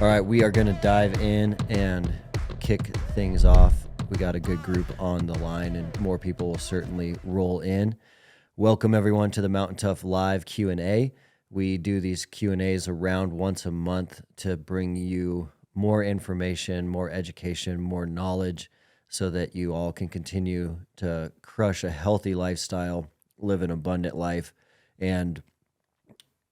All right, we are going to dive in and kick things off. We got a good group on the line, and more people will certainly roll in. Welcome everyone to the Mountain Tough Live Q&A. We do these Q&As around once a month to bring you more information, more education, more knowledge, so that you all can continue to crush a healthy lifestyle, live an abundant life, and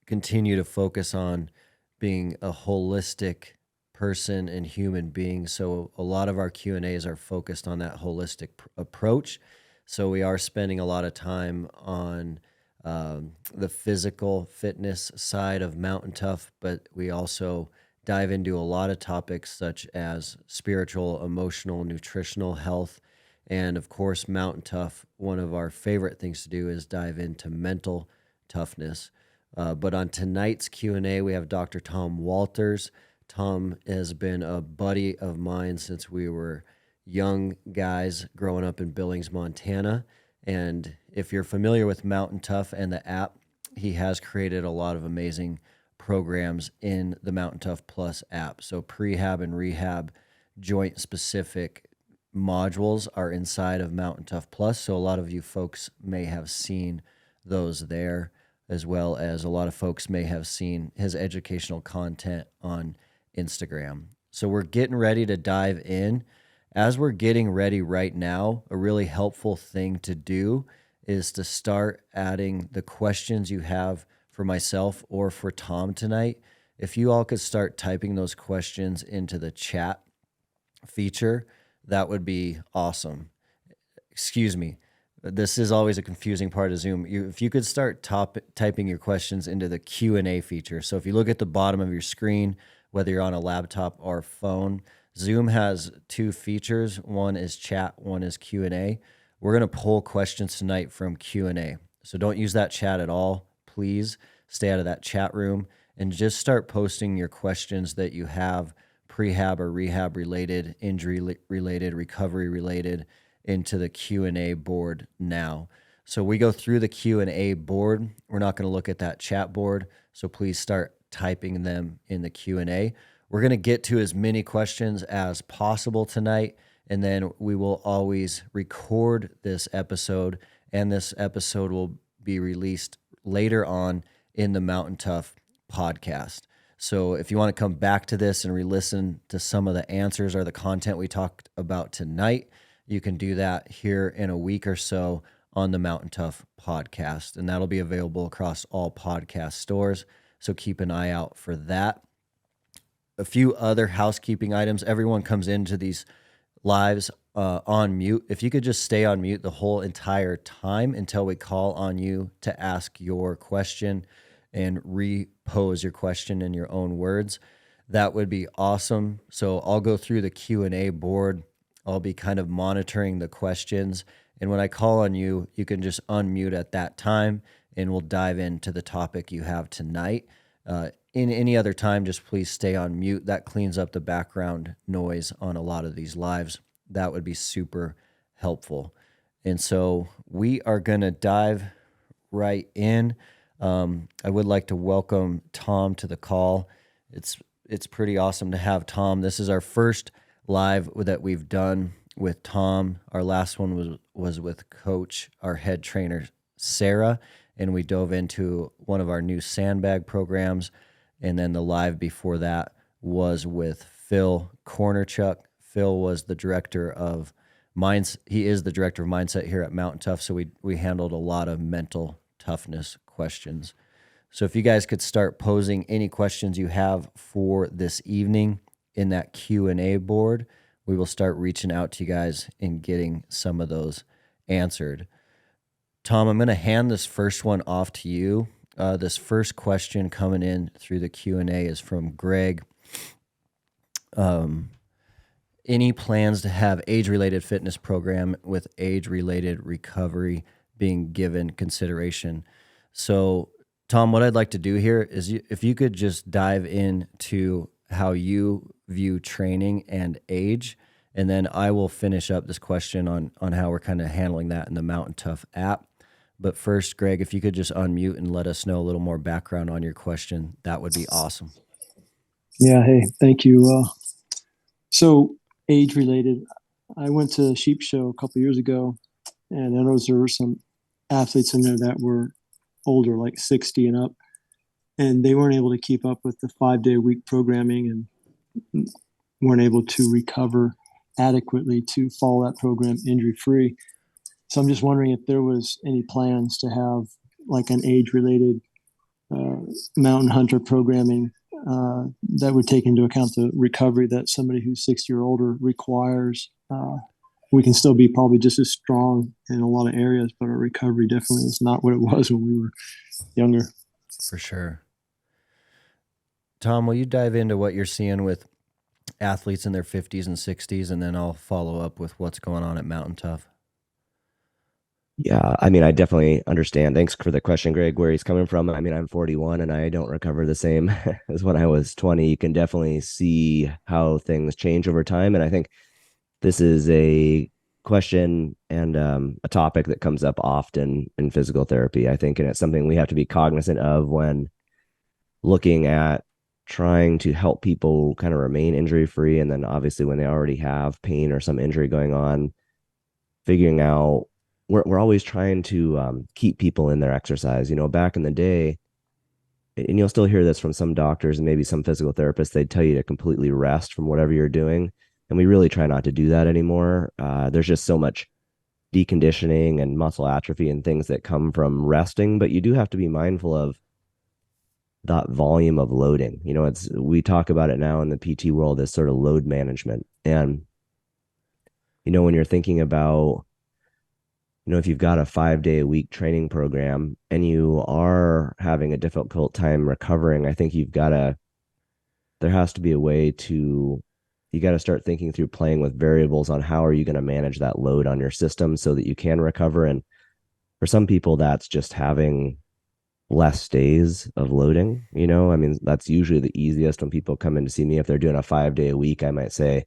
continue to focus on being a holistic person and human being. So a lot of our Q&As are focused on that holistic approach. So we are spending a lot of time on the physical fitness side of Mountain Tough, but we also dive into a lot of topics such as spiritual, emotional, nutritional health. And of course, Mountain Tough, one of our favorite things to do is dive into mental toughness. But on tonight's Q&A, we have Dr. Tom Walters. Tom has been a buddy of mine since we were young guys growing up in Billings, Montana. And if you're familiar with Mountain Tough and the app, he has created a lot of amazing programs in the Mountain Tough Plus app. So prehab and rehab joint specific modules are inside of Mountain Tough Plus. So a lot of you folks may have seen those there, as well as a lot of folks may have seen his educational content on Instagram. So we're getting ready to dive in. As we're getting ready right now, a really helpful thing to do is to start adding the questions you have for myself or for Tom tonight. If you all could start typing those questions into the chat feature, that would be awesome. Excuse me. This is always a confusing part of Zoom. If you could start typing your questions into the Q&A feature. So if you look at the bottom of your screen, whether you're on a laptop or phone, Zoom has two features. One is chat, one is Q&A. We're going to pull questions tonight from Q&A. So don't use that chat at all. Please stay out of that chat room and just start posting your questions that you have, prehab or rehab related, injury related, recovery related, into the Q&A board now. So we go through the Q&A board. We're not going to look at that chat board. So please start typing them in the Q&A. We're going to get to as many questions as possible tonight, and then we will always record this episode, and this episode will be released later on in the Mountain Tough podcast. So if you want to come back to this and re-listen to some of the answers or the content we talked about tonight, you can do that here in a week or so on the Mountain Tough podcast, and that'll be available across all podcast stores. So keep an eye out for that. A few other housekeeping items. Everyone comes into these lives on mute. If you could just stay on mute the whole entire time until we call on you to ask your question and repose your question in your own words, that would be awesome. So I'll go through the Q&A board. I'll be kind of monitoring the questions. And when I call on you, you can just unmute at that time and we'll dive into the topic you have tonight. In any other time, just please stay on mute. That cleans up the background noise on a lot of these lives. That would be super helpful. And so we are going to dive right in. I would like to welcome Tom to the call. It's pretty awesome to have Tom. This is our first live that we've done with Tom. Our last one was with Coach, our head trainer, Sarah, and we dove into one of our new sandbag programs. And then the live before that was with Phil Cornerchuck. Phil was the director of he is the director of mindset here at Mountain Tough. So we handled a lot of mental toughness questions. So if you guys could start posing any questions you have for this evening in that Q&A board, we will start reaching out to you guys and getting some of those answered. Tom, I'm going to hand this first one off to you. This first question coming in through the Q&A is from Greg. Any plans to have age-related fitness program with age-related recovery being given consideration? So, Tom, what I'd like to do here is if you could just dive into how you view training and age, and then I will finish up this question on how we're kind of handling that in the Mountain Tough app. But first, Greg, if you could just unmute and let us know a little more background on your question, that would be awesome. Yeah, hey, thank you. So age related, I went to a sheep show a couple years ago, and I noticed there were some athletes in there that were older, like 60 and up, and they weren't able to keep up with the 5 day a week programming and weren't able to recover adequately to follow that program injury free. So I'm just wondering if there was any plans to have like an age related uh, mountain hunter programming that would take into account the recovery that somebody who's 60 or older requires. We can still be probably just as strong in a lot of areas, but our recovery definitely is not what it was when we were younger. For sure. Tom, will you dive into what you're seeing with athletes in their 50s and 60s, and then I'll follow up with what's going on at Mountain Tough? Yeah, I mean, I definitely understand. Thanks for the question, Greg, where he's coming from. I mean, I'm 41 and I don't recover the same as when I was 20. You can definitely see how things change over time. And I think this is a question and a topic that comes up often in physical therapy, I think. And it's something we have to be cognizant of when looking at trying to help people kind of remain injury free. And then obviously, when they already have pain or some injury going on, figuring out we're always trying to keep people in their exercise. You know, back in the day, and you'll still hear this from some doctors and maybe some physical therapists, they'd tell you to completely rest from whatever you're doing. And we really try not to do that anymore. There's just so much deconditioning and muscle atrophy and things that come from resting, but you do have to be mindful of that volume of loading. You know, it's we talk about it now in the PT world as sort of load management. And, you know, when you're thinking about if you've got a 5 day a week training program and you are having a difficult time recovering, I think there has to be a way to, you got to start thinking through playing with variables on how are you going to manage that load on your system so that you can recover. And for some people, that's just having less days of loading. I mean, that's usually the easiest when people come in to see me. If they're doing a 5 day a week, I might say,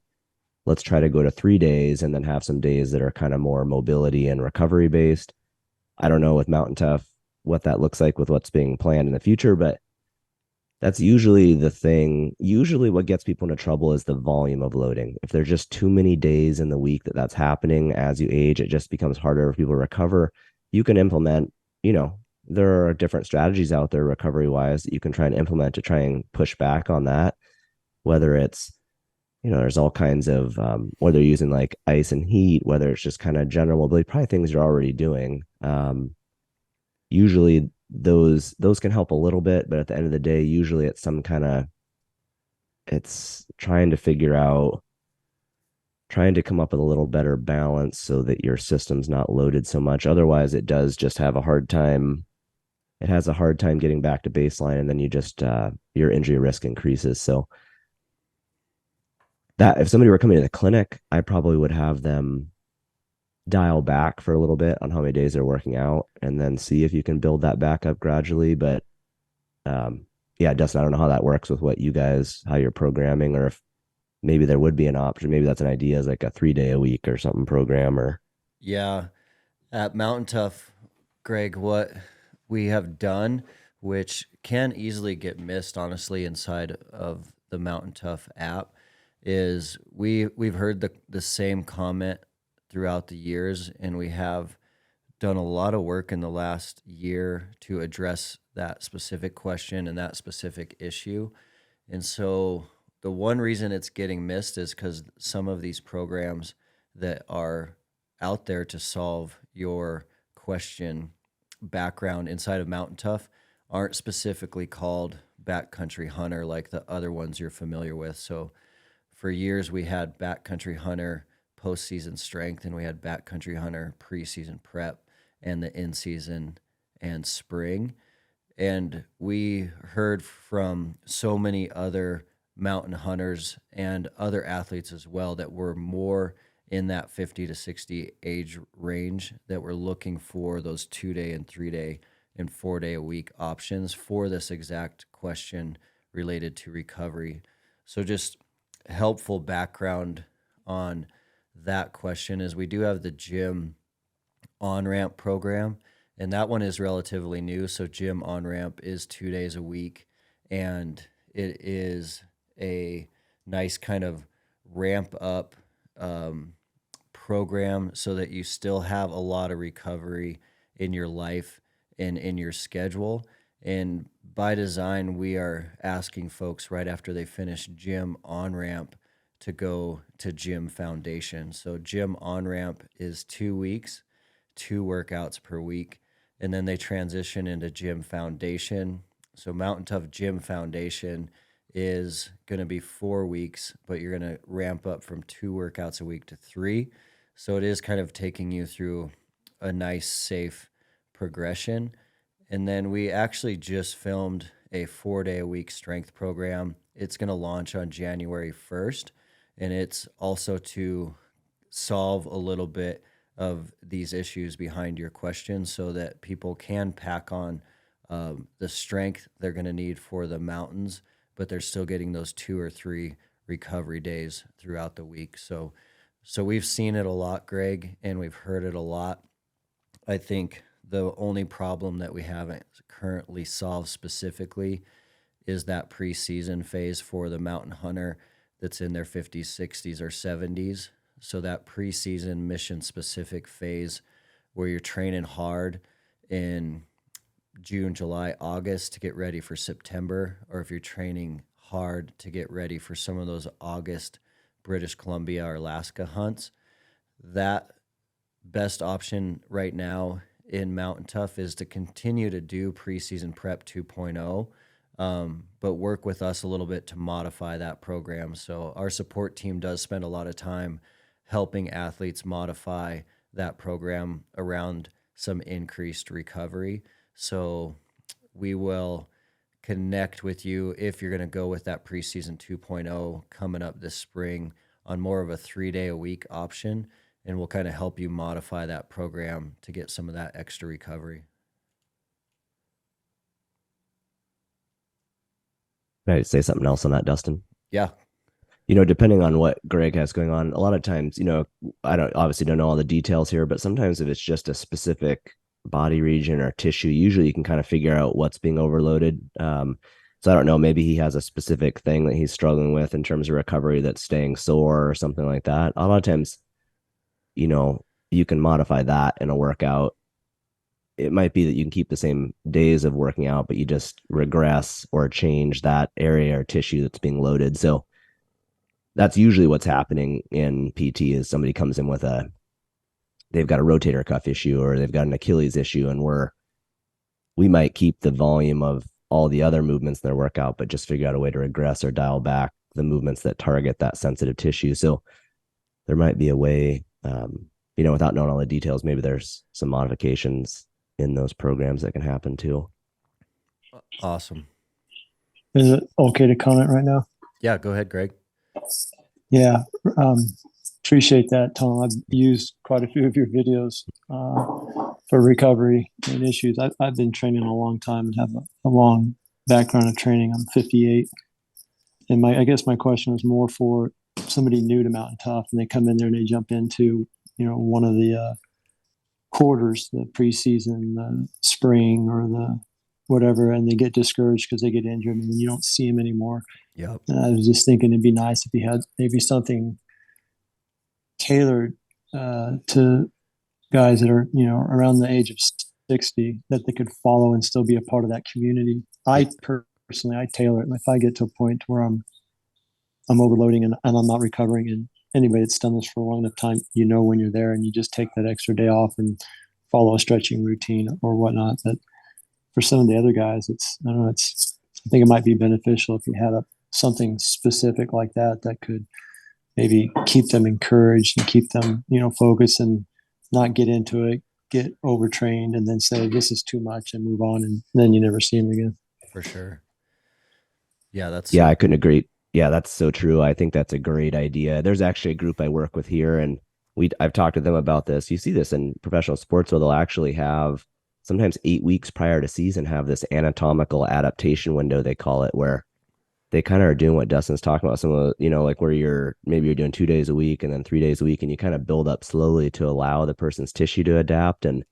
let's try to go to 3 days and then have some days that are kind of more mobility and recovery based. I don't know with Mountain Tough what that looks like with what's being planned in the future, but that's usually the thing. Usually, what gets people into trouble is the volume of loading. If there's just too many days in the week that's happening as you age, it just becomes harder for people to recover. You can implement, there are different strategies out there recovery wise that you can try and implement to try and push back on that, whether it's there's all kinds of whether you're using like ice and heat, whether it's just kind of general mobility, probably things you're already doing. Usually those can help a little bit, but at the end of the day, usually it's some kind of it's trying to come up with a little better balance so that your system's not loaded so much. Otherwise, it does just have a hard time. It has a hard time getting back to baseline, and then you just your injury risk increases. So that if somebody were coming to the clinic, I probably would have them dial back for a little bit on how many days they're working out and then see if you can build that back up gradually. But yeah, Dustin, I don't know how that works with how you're programming, or if maybe there would be an option. Maybe that's an idea as like a 3 day a week or something program or. Yeah, at Mountain Tough, Greg, what we have done, which can easily get missed, honestly, inside of the Mountain Tough app, is we've heard the same comment throughout the years, and we have done a lot of work in the last year to address that specific question and that specific issue. And so the one reason it's getting missed is because some of these programs that are out there to solve your question background inside of Mountain Tough aren't specifically called backcountry hunter like the other ones you're familiar with. So for years we had backcountry hunter postseason strength, and we had backcountry hunter preseason prep and the in season and spring. And we heard from so many other mountain hunters and other athletes as well that were more in that 50 to 60 age range that were looking for those 2 day and 3 day and 4 day a week options for this exact question related to recovery. So just helpful background on that question is we do have the gym on ramp program, and that one is relatively new. So gym on ramp is 2 days a week, and it is a nice kind of ramp up program so that you still have a lot of recovery in your life and in your schedule. And by design, we are asking folks right after they finish gym on ramp to go to gym foundation. So gym on ramp is 2 weeks, 2 workouts per week, and then they transition into gym foundation. So Mountain Tough Gym Foundation is going to be 4 weeks, but you're going to ramp up from 2 workouts a week to 3. So it is kind of taking you through a nice, safe progression. And then we actually just filmed a 4-day-a-week strength program. It's going to launch on January 1st, and it's also to solve a little bit of these issues behind your question so that people can pack on the strength they're going to need for the mountains, but they're still getting those 2 or 3 recovery days throughout the week. So we've seen it a lot, Greg, and we've heard it a lot. I think the only problem that we haven't currently solved specifically is that preseason phase for the mountain hunter that's in their 50s, 60s, or 70s. So that preseason mission-specific phase where you're training hard in June, July, August to get ready for September, or if you're training hard to get ready for some of those August British Columbia or Alaska hunts, that best option right now in Mountain Tough is to continue to do preseason prep 2.0, but work with us a little bit to modify that program. So our support team does spend a lot of time helping athletes modify that program around some increased recovery. So we will connect with you if you're going to go with that preseason 2.0 coming up this spring on more of a 3-day-a-week option, and we'll kind of help you modify that program to get some of that extra recovery. Can I say something else on that, Dustin? Yeah. Depending on what Greg has going on, a lot of times, I obviously don't know all the details here, but sometimes if it's just a specific body region or tissue, usually you can kind of figure out what's being overloaded. So I don't know, maybe he has a specific thing that he's struggling with in terms of recovery that's staying sore or something like that. A lot of times, you can modify that in a workout. It might be that you can keep the same days of working out, but you just regress or change that area or tissue that's being loaded. So that's usually what's happening in PT is somebody comes in with they've got a rotator cuff issue or they've got an Achilles issue, and we might keep the volume of all the other movements in their workout, but just figure out a way to regress or dial back the movements that target that sensitive tissue. So there might be a way, without knowing all the details, maybe there's some modifications in those programs that can happen too. Awesome. Is it okay to comment right now? Yeah, go ahead, Greg. Yeah. Appreciate that, Tom. I've used quite a few of your videos for recovery and issues. I've been training a long time and have a long background of training. I'm 58. And I guess my question was more for somebody new to Mountain Tough, and they come in there and they jump into, one of the quarters, the preseason, the spring or the whatever, and they get discouraged because they get injured and you don't see them anymore. Yep. And I was just thinking it'd be nice if you had maybe something tailored to guys that are, around the age of 60 that they could follow and still be a part of that community. I personally, I tailor it. And if I get to a point where I'm overloading and I'm not recovering, and anybody that's done this for a long enough time, when you're there and you just take that extra day off and follow a stretching routine or whatnot. But for some of the other guys, I think it might be beneficial if you had something specific like that could maybe keep them encouraged and keep them, focused and not get into it, get overtrained, and then say, this is too much and move on. And then you never see them again. For sure. Yeah, I couldn't agree. Yeah, that's so true. I think that's a great idea. There's actually a group I work with here, and I've talked to them about this. You see this in professional sports where they'll actually have sometimes 8 weeks prior to season have this anatomical adaptation window, they call it, where they kind of are doing what Dustin's talking about. Some of the, like where you're doing 2 days a week and then 3 days a week, and you kind of build up slowly to allow the person's tissue to adapt. And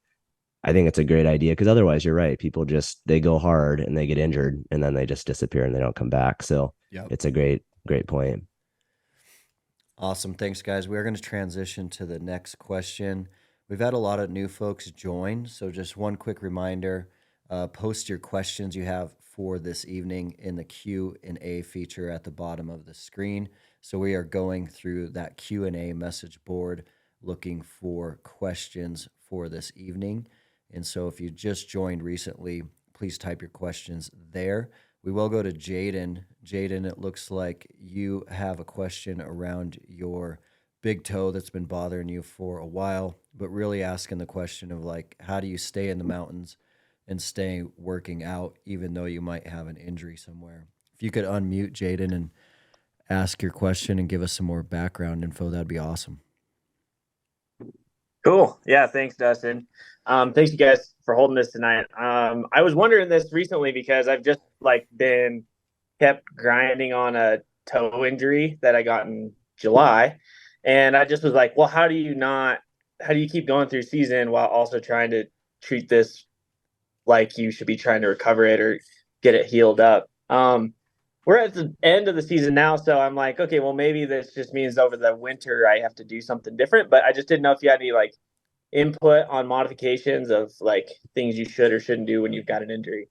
I think it's a great idea because otherwise you're right. People they go hard and they get injured and then they just disappear and they don't come back. So It's a great Great point. Awesome. Thanks, guys. We are going to transition to the next question. We've had a lot of new folks join, so just one quick reminder, post your questions you have for this evening in the Q&A feature at the bottom of the screen. So we are going through that Q&A message board looking for questions for this evening. And so if you just joined recently, please type your questions there. We will go to Jaden. Jaden, it looks like you have a question around your big toe that's been bothering you for a while, but really asking the question of like, how do you stay in the mountains and stay working out even though you might have an injury somewhere? If you could unmute Jaden and ask your question and give us some more background info, that'd be awesome. Cool. Yeah, thanks, Dustin. Thanks you guys for holding this tonight. I was wondering this recently because I've just been kept grinding on a toe injury that I got in July. And I just was like, well, how do you keep going through season while also trying to treat this like you should be trying to recover it or get it healed up? We're at the end of the season now, so I'm like, okay, well, maybe this just means over the winter I have to do something different. But I just didn't know if you had any input on modifications of things you should or shouldn't do when you've got an injury.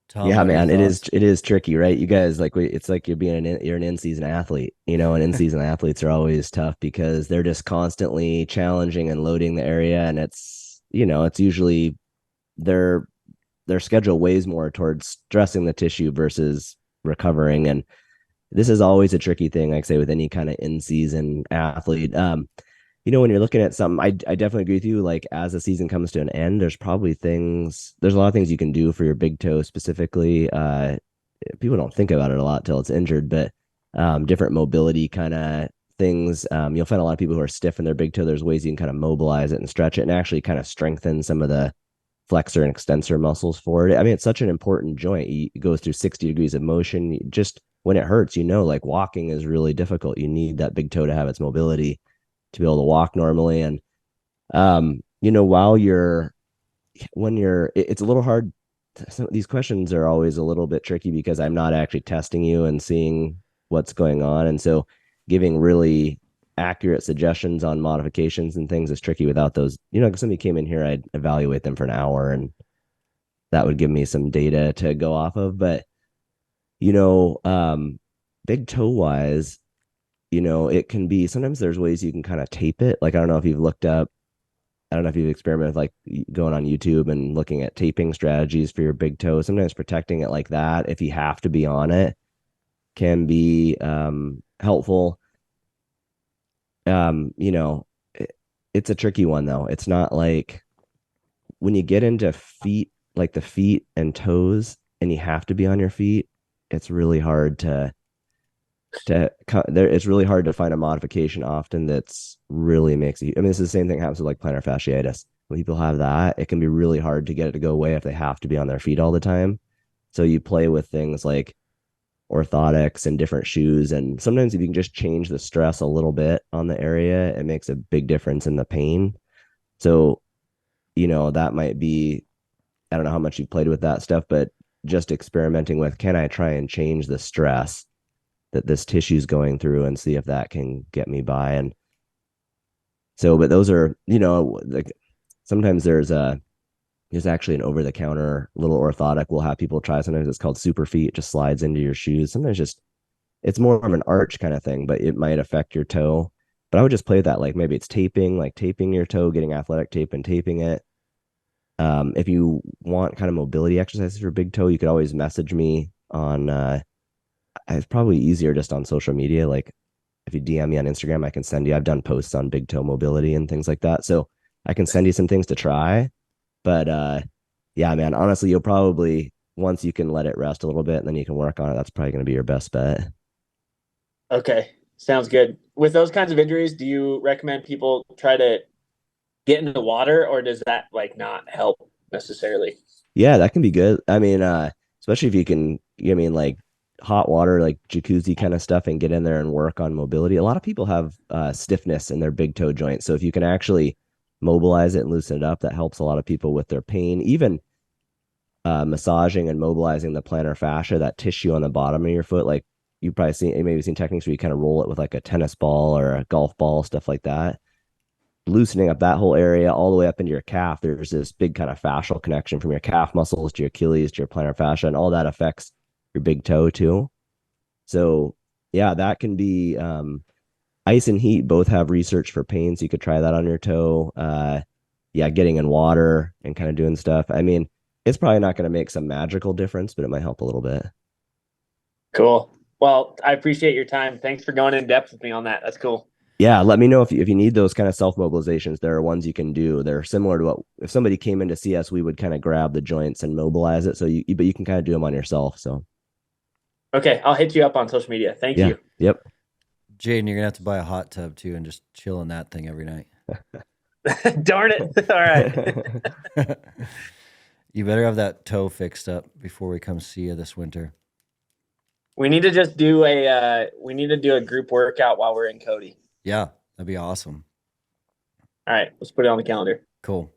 Tom, Yeah, man, it thoughts? is tricky, right? You guys it's like you're an in-season athlete, and in-season athletes are always tough because they're just constantly challenging and loading the area, and it's usually their schedule weighs more towards stressing the tissue versus recovering. And this is always a tricky thing, like I say, with any kind of in-season athlete. When you're looking at something, I definitely agree with you. Like as the season comes to an end, there's a lot of things you can do for your big toe specifically. People don't think about it a lot till it's injured, but different mobility kind of things. You'll find a lot of people who are stiff in their big toe. There's ways you can kind of mobilize it and stretch it and actually kind of strengthen some of the flexor and extensor muscles for it. I mean, it's such an important joint. It goes through 60 degrees of motion. Just when it hurts, like walking is really difficult. You need that big toe to have its mobility to be able to walk normally. And, it's a little hard. Some of these questions are always a little bit tricky because I'm not actually testing you and seeing what's going on. And so giving really accurate suggestions on modifications and things is tricky without those. If somebody came in here, I'd evaluate them for an hour and that would give me some data to go off of. But, big toe wise, it can be, sometimes there's ways you can kind of tape it. Like, I don't know if you've experimented with going on YouTube and looking at taping strategies for your big toe. Sometimes protecting it like that, if you have to be on it, can be helpful. It's a tricky one though. It's not like when you get into feet, like the feet and toes, and you have to be on your feet, it's really hard it's really hard to find a modification often that's really makes it. I mean, this is the same thing happens with plantar fasciitis. When people have that, it can be really hard to get it to go away if they have to be on their feet all the time. So you play with things like orthotics and different shoes. And sometimes if you can just change the stress a little bit on the area, it makes a big difference in the pain. So, that might be, I don't know how much you've played with that stuff, but just experimenting with, can I try and change the stress that this tissue is going through and see if that can get me by. And so, but those are, sometimes there's actually an over-the-counter little orthotic we'll have people try. Sometimes it's called Super Feet. It just slides into your shoes. Sometimes it's more of an arch kind of thing, but it might affect your toe. But I would just play with that. Like maybe it's taping your toe, getting athletic tape and taping it. If you want kind of mobility exercises for big toe, you could always message me on, it's probably easier just on social media. Like if you DM me on Instagram, I can send you, I've done posts on big toe mobility and things like that. So I can send you some things to try. But yeah, man, honestly, you'll probably, once you can let it rest a little bit and then you can work on it, that's probably going to be your best bet. Okay. Sounds good. With those kinds of injuries, do you recommend people try to get into the water, or does that not help necessarily? Yeah, that can be good. I mean, especially if you can, hot water, like jacuzzi kind of stuff, and get in there and work on mobility. A lot of people have stiffness in their big toe joint. So if you can actually mobilize it and loosen it up, that helps a lot of people with their pain. Even massaging and mobilizing the plantar fascia, that tissue on the bottom of your foot. Like you've probably maybe seen techniques where you kind of roll it with like a tennis ball or a golf ball, stuff like that. Loosening up that whole area all the way up into your calf. There's this big kind of fascial connection from your calf muscles to your Achilles to your plantar fascia, and all that affects your big toe too. So yeah, that can be ice and heat both have research for pain, so you could try that on your toe. Yeah, getting in water and kind of doing stuff. I mean, it's probably not going to make some magical difference, but it might help a little bit. Cool. Well, I appreciate your time. Thanks for going in depth with me on that. That's cool. Yeah, let me know if you need those kind of self-mobilizations. There are ones you can do. They're similar to what, if somebody came in to see us, we would kind of grab the joints and mobilize it. So but you can kind of do them on yourself. So. Okay. I'll hit you up on social media. Thank you. Yep. Jaden, you're going to have to buy a hot tub too and just chill in that thing every night. Darn it. All right. You better have that toe fixed up before we come see you this winter. We need to just do a group workout while we're in Cody. Yeah, that'd be awesome. All right, let's put it on the calendar. Cool.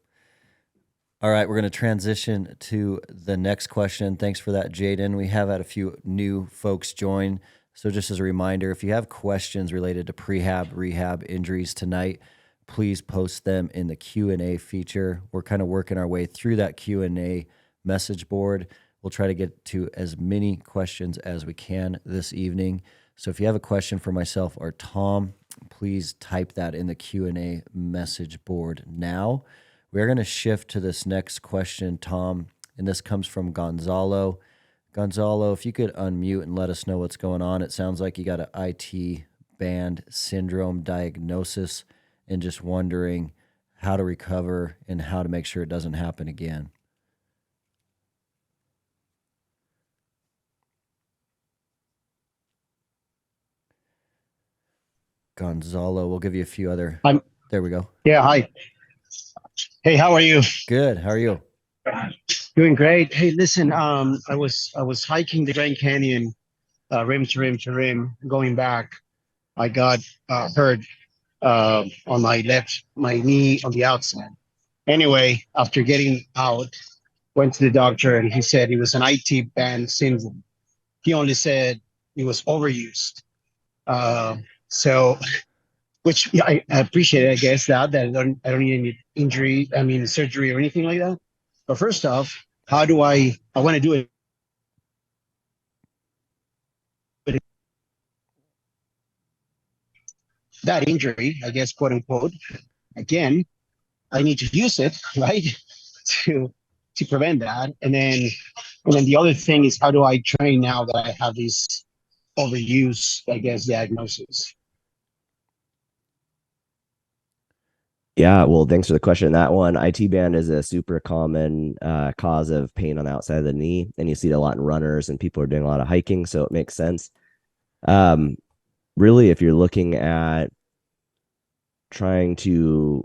All right, we're going to transition to the next question. Thanks for that, Jaden. We have had a few new folks join. So just as a reminder, if you have questions related to prehab, rehab, injuries tonight, please post them in the Q&A feature. We're kind of working our way through that Q&A message board. We'll try to get to as many questions as we can this evening. So if you have a question for myself or Tom, please type that in the Q&A message board now. We're going to shift to this next question, Tom, and this comes from Gonzalo. Gonzalo, if you could unmute and let us know what's going on. It sounds like you got an IT band syndrome diagnosis and just wondering how to recover and how to make sure it doesn't happen again. Gonzalo, we'll give you a few other. There we go. Yeah, hi. Hey, how are you? Good. How are you? Doing great. Hey, listen, I was hiking the Grand Canyon, rim to rim to rim. Going back, I got hurt on my knee on the outside. Anyway, after getting out, went to the doctor and he said it was an IT band syndrome. He only said it was overused. So, which I appreciate, I guess, that I don't need any surgery or anything like that. But first off, how do I want to do it. That injury, I guess, quote unquote, again, I need to use it, right, to prevent that. And then the other thing is, how do I train now that I have this overuse, I guess, diagnosis? Yeah, well, thanks for the question. That one, IT band is a super common cause of pain on the outside of the knee, and you see it a lot in runners, and people are doing a lot of hiking, so it makes sense. Really, if you're looking at trying to,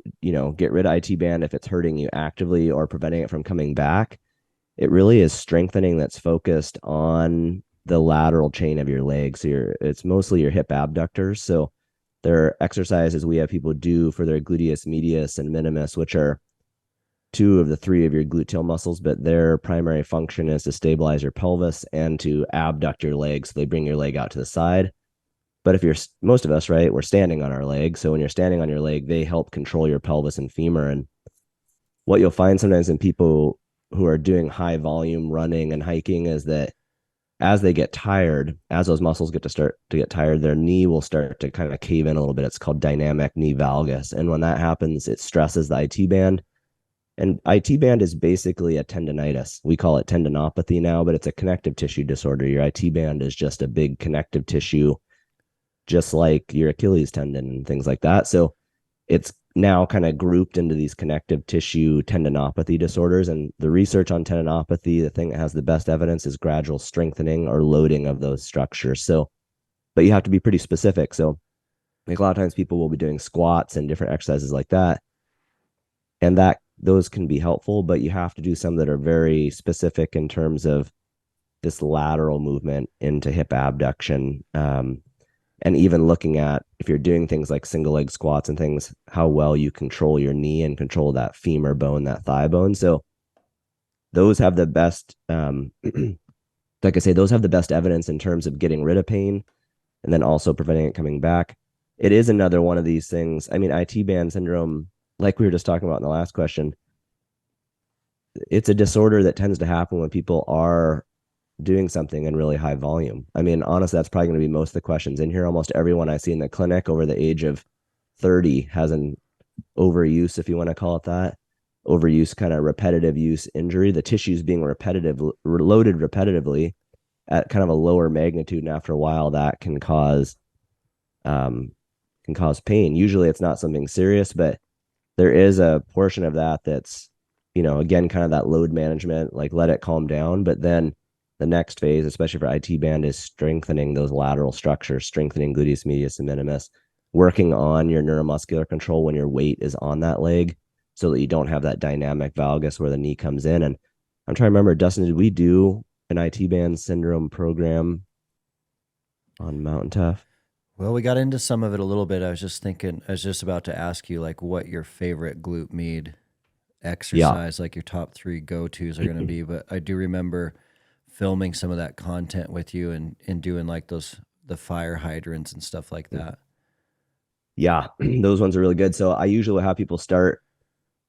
get rid of IT band if it's hurting you actively or preventing it from coming back, it really is strengthening that's focused on the lateral chain of your legs. So it's mostly your hip abductors. So there are exercises we have people do for their gluteus medius and minimus, which are 2 of the 3 of your gluteal muscles, but their primary function is to stabilize your pelvis and to abduct your legs. So they bring your leg out to the side. But if most of us, right, we're standing on our leg. So when you're standing on your leg, they help control your pelvis and femur. And what you'll find sometimes in people who are doing high volume running and hiking is that as they get tired, as those muscles start to get tired, their knee will start to kind of cave in a little bit. It's called dynamic knee valgus. And when that happens, it stresses the IT band. And IT band is basically a tendonitis. We call it tendinopathy now, but it's a connective tissue disorder. Your IT band is just a big connective tissue, just like your Achilles tendon and things like that. So it's now kind of grouped into these connective tissue tendinopathy disorders. And the research on tendinopathy, the thing that has the best evidence is gradual strengthening or loading of those structures. So, but you have to be pretty specific. So like a lot of times people will be doing squats and different exercises like that. And those can be helpful, but you have to do some that are very specific in terms of this lateral movement into hip abduction. And even looking at, if you're doing things like single leg squats and things, how well you control your knee and control that femur bone, that thigh bone. So those have the best, like I say, those have the best evidence in terms of getting rid of pain and then also preventing it coming back. It is another one of these things. I mean, IT band syndrome, like we were just talking about in the last question, it's a disorder that tends to happen when people are doing something in really high volume. I mean, honestly, that's probably going to be most of the questions in here. Almost everyone I see in the clinic over the age of 30 has an overuse, if you want to call it that, overuse, kind of repetitive use injury. The tissues being loaded repetitively at kind of a lower magnitude, and after a while, that can cause pain. Usually, it's not something serious, but there is a portion of that that's, again, kind of that load management, like let it calm down. But then the next phase, especially for IT band, is strengthening those lateral structures, strengthening gluteus medius and minimus, working on your neuromuscular control when your weight is on that leg so that you don't have that dynamic valgus where the knee comes in. And I'm trying to remember, Dustin, did we do an IT band syndrome program on Mountain Tough? Well, we got into some of it a little bit. I was just about to ask you like what your favorite glute med exercise, like your top 3 go-tos are going to be. But I do remember filming some of that content with you and doing like the fire hydrants and stuff like that. Yeah, those ones are really good. So I usually have people start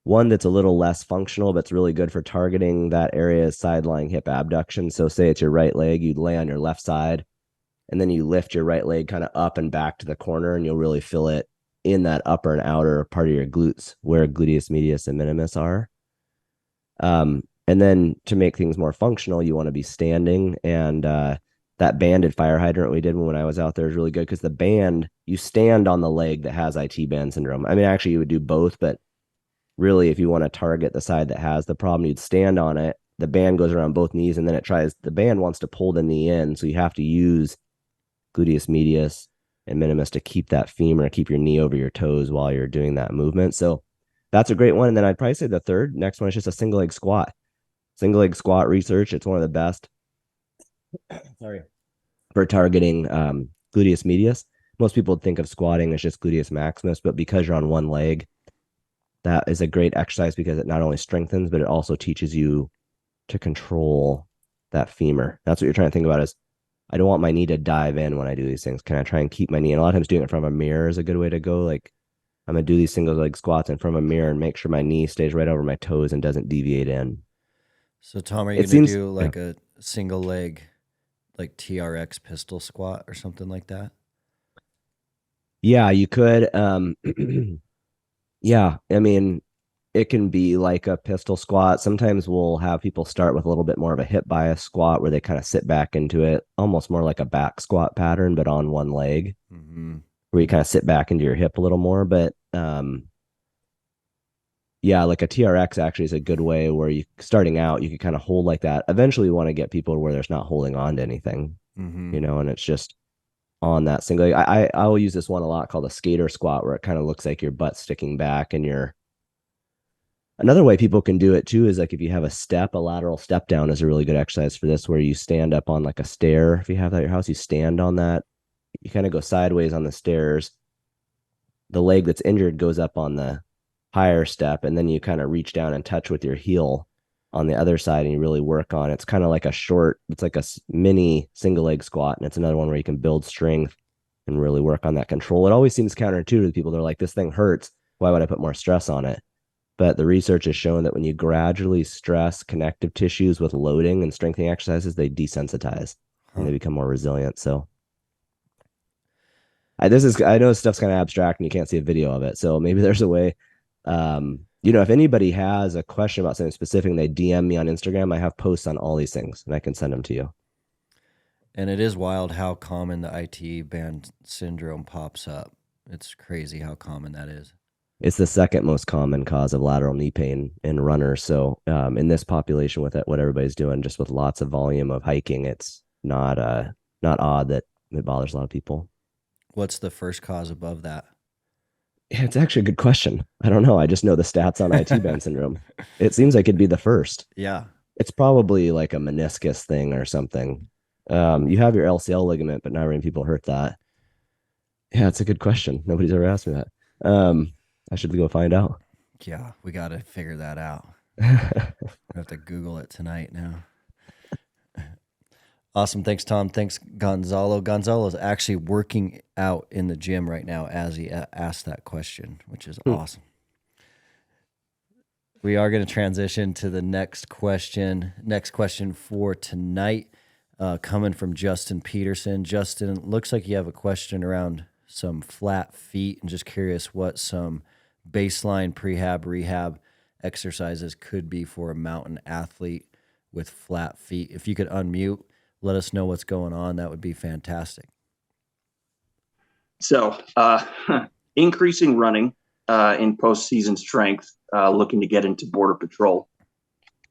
one that's a little less functional, but it's really good for targeting that area, side lying hip abduction. So say it's your right leg, you'd lay on your left side, and then you lift your right leg kind of up and back to the corner, and you'll really feel it in that upper and outer part of your glutes where gluteus medius and minimus are. And then to make things more functional, you want to be standing. And that banded fire hydrant we did when I was out there is really good because the band, you stand on the leg that has IT band syndrome. I mean, actually, you would do both, but really, if you want to target the side that has the problem, you'd stand on it. The band goes around both knees, and then the band wants to pull the knee in. So you have to use gluteus medius and minimus to keep that femur, keep your knee over your toes while you're doing that movement. So that's a great one. And then I'd probably say the next one is just a single leg squat. Single leg squat research. It's one of the best for targeting gluteus medius. Most people think of squatting as just gluteus maximus, but because you're on one leg, that is a great exercise because it not only strengthens, but it also teaches you to control that femur. That's what you're trying to think about is, I don't want my knee to dive in when I do these things. Can I try and keep my knee? And a lot of times doing it in front of a mirror is a good way to go. Like I'm going to do these single leg squats in front of a mirror and make sure my knee stays right over my toes and doesn't deviate in. So Tom, are you going to do like a single leg, like TRX pistol squat or something like that? Yeah, you could. Yeah, I mean, it can be like a pistol squat. Sometimes we'll have people start with a little bit more of a hip bias squat where they kind of sit back into it, almost more like a back squat pattern, but on one leg, where you kind of sit back into your hip a little more. But yeah, like a TRX actually is a good way where you starting out, you can kind of hold like that. Eventually, you want to get people to where there's not holding on to anything, and it's just on that single leg. I will use this one a lot called a skater squat, where it kind of looks like your butt sticking back and another way people can do it too is like if you have a lateral step down is a really good exercise for this, where you stand up on like a stair. If you have that at your house, you stand on that, you kind of go sideways on the stairs. The leg that's injured goes up on the higher step, and then you kind of reach down and touch with your heel on the other side, and you really work on it. It's kind of like it's like a mini single leg squat, and it's another one where you can build strength and really work on that control. It always seems counterintuitive to people. They're like, this thing hurts, why would I put more stress on it? But the research has shown that when you gradually stress connective tissues with loading and strengthening exercises, they desensitize and they become more resilient. So I know stuff's kind of abstract and you can't see a video of it, so maybe there's a way. If anybody has a question about something specific and they DM me on Instagram, I have posts on all these things and I can send them to you. And it is wild how common the IT band syndrome pops up. It's crazy how common that is. It's the second most common cause of lateral knee pain in runners. So in this population with what everybody's doing, just with lots of volume of hiking, it's not odd that it bothers a lot of people. What's the first cause above that? Yeah, it's actually a good question. I don't know. I just know the stats on IT band syndrome. It seems like it'd be the first. Yeah. It's probably like a meniscus thing or something. You have your LCL ligament, but not many people hurt that. Yeah, it's a good question. Nobody's ever asked me that. I should go find out. Yeah, we got to figure that out. I have to Google it tonight now. Awesome. Thanks, Tom. Thanks, Gonzalo. Gonzalo is actually working out in the gym right now as he asked that question, which is awesome. We are going to transition to the next question. Next question for tonight, coming from Justin Peterson. Justin, looks like you have a question around some flat feet, and just curious what some baseline prehab rehab exercises could be for a mountain athlete with flat feet. If you could unmute, let us know what's going on. That would be fantastic. So, increasing running in postseason strength, looking to get into Border Patrol.